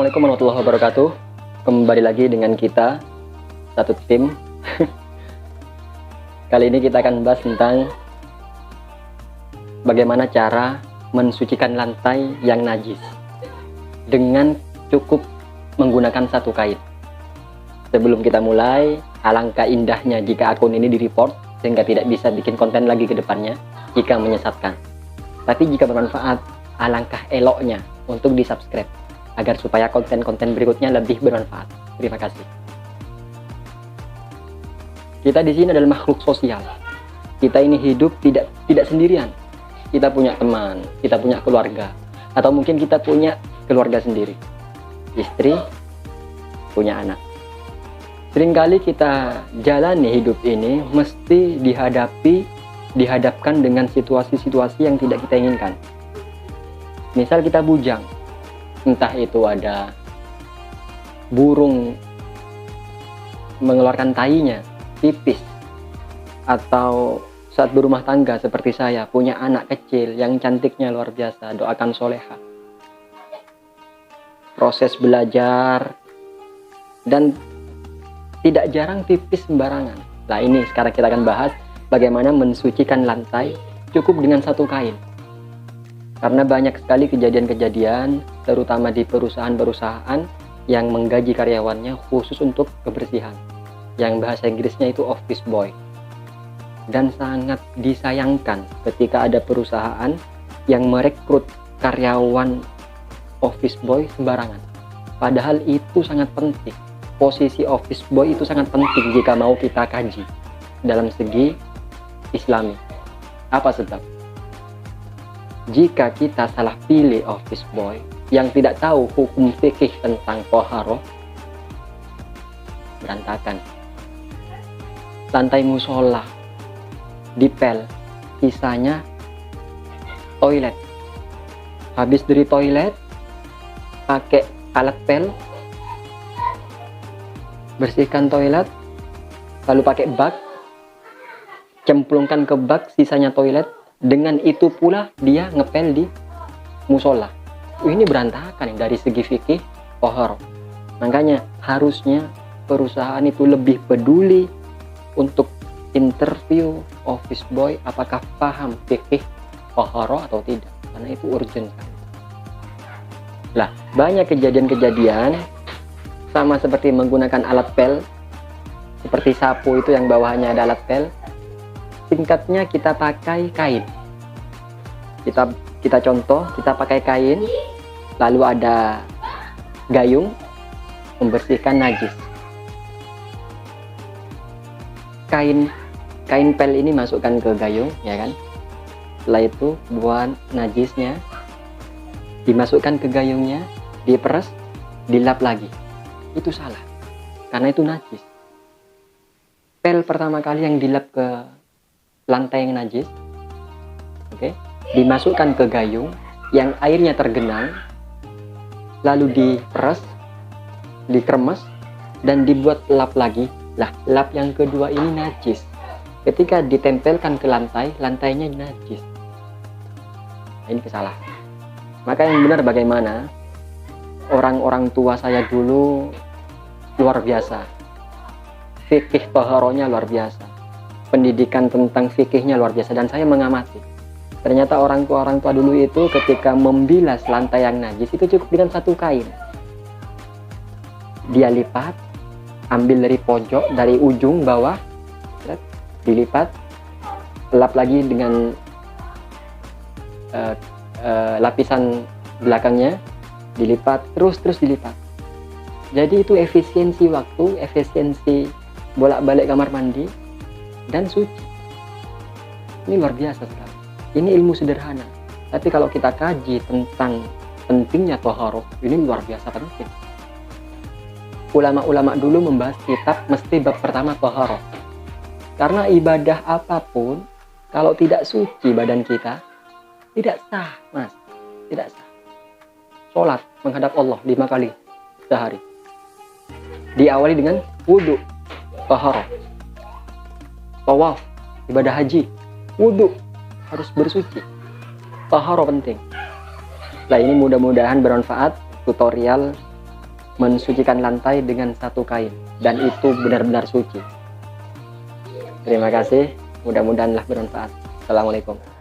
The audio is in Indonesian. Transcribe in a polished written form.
Assalamualaikum warahmatullahi wabarakatuh. Kembali lagi dengan kita, satu tim. Kali ini kita akan bahas tentang bagaimana cara mensucikan lantai yang najis dengan cukup menggunakan satu kain. Sebelum kita mulai, alangkah indahnya jika akun ini di-report sehingga tidak bisa bikin konten lagi ke depannya jika menyesatkan. Tapi jika bermanfaat, alangkah eloknya untuk di-subscribe agar supaya konten-konten berikutnya lebih bermanfaat. Terima kasih. Kita di sini adalah makhluk sosial. Kita ini hidup tidak sendirian. Kita punya teman, kita punya keluarga, atau mungkin kita punya keluarga sendiri. Istri, punya anak. Seringkali kita jalani hidup ini mesti dihadapkan dengan situasi-situasi yang tidak kita inginkan. Misal kita bujang, entah itu ada burung mengeluarkan tainya, pipis, atau saat berumah tangga seperti saya, punya anak kecil yang cantiknya luar biasa, doakan soleha. Proses belajar, dan tidak jarang pipis sembarangan. Nah ini sekarang kita akan bahas bagaimana mensucikan lantai cukup dengan satu kain. Karena banyak sekali kejadian-kejadian, terutama di perusahaan-perusahaan yang menggaji karyawannya khusus untuk kebersihan. Yang bahasa Inggrisnya itu office boy. Dan sangat disayangkan ketika ada perusahaan yang merekrut karyawan office boy sembarangan. Padahal itu sangat penting. Posisi office boy itu sangat penting jika mau kita kaji dalam segi Islami. Apa sebab? Jika kita salah pilih office boy yang tidak tahu hukum fikih tentang toharoh, berantakan. Lantai musola dipel, sisanya toilet. Habis dari toilet, pakai alat pel, bersihkan toilet, lalu pakai bak, cemplungkan ke bak sisanya toilet. Dengan itu pula dia ngepel di musola. Ini berantakan dari segi fikih toharoh. Makanya harusnya perusahaan itu lebih peduli untuk interview office boy apakah paham fikih toharoh atau tidak, karena itu urgent. Lah, banyak kejadian-kejadian sama seperti menggunakan alat pel, seperti sapu itu yang bawahnya ada alat pel. Singkatnya kita pakai kain. Kita contoh, kita pakai kain, lalu ada gayung membersihkan najis. Kain pel ini masukkan ke gayung, ya kan? Setelah itu buat najisnya dimasukkan ke gayungnya, diperes, dilap lagi. Itu salah, karena itu najis. Pel pertama kali yang dilap ke lantai yang najis, dimasukkan ke gayung yang airnya tergenang, lalu diperes, dikremes, dan dibuat lap lagi. Lah, lap yang kedua ini najis. Ketika ditempelkan ke lantai, lantainya najis. Nah, ini kesalahan. Maka yang benar bagaimana? Orang-orang tua saya dulu luar biasa. Fikih toharohnya luar biasa. Pendidikan tentang fikihnya luar biasa, dan saya mengamati. Ternyata orang tua dulu itu ketika membilas lantai yang najis itu cukup dengan satu kain. Dia lipat, ambil dari pojok, dari ujung bawah, dilipat, lap lagi dengan lapisan belakangnya, dilipat, terus dilipat. Jadi itu efisiensi waktu, efisiensi bolak-balik kamar mandi, dan suci. Ini luar biasa sekali. Ini ilmu sederhana, tapi kalau kita kaji tentang pentingnya toharoh, ini luar biasa penting. Ulama-ulama dulu membahas kitab mesti bab pertama toharoh. Karena ibadah apapun, kalau tidak suci badan kita, tidak sah, mas. Tidak sah. Sholat menghadap Allah 5 kali sehari. Diawali dengan wudhu, toharoh. Tawaf, ibadah haji, wudhu, harus bersuci. Toharoh penting. Nah ini mudah-mudahan bermanfaat tutorial mensucikan lantai dengan satu kain, dan itu benar-benar suci. Terima kasih, mudah-mudahanlah bermanfaat. Assalamualaikum.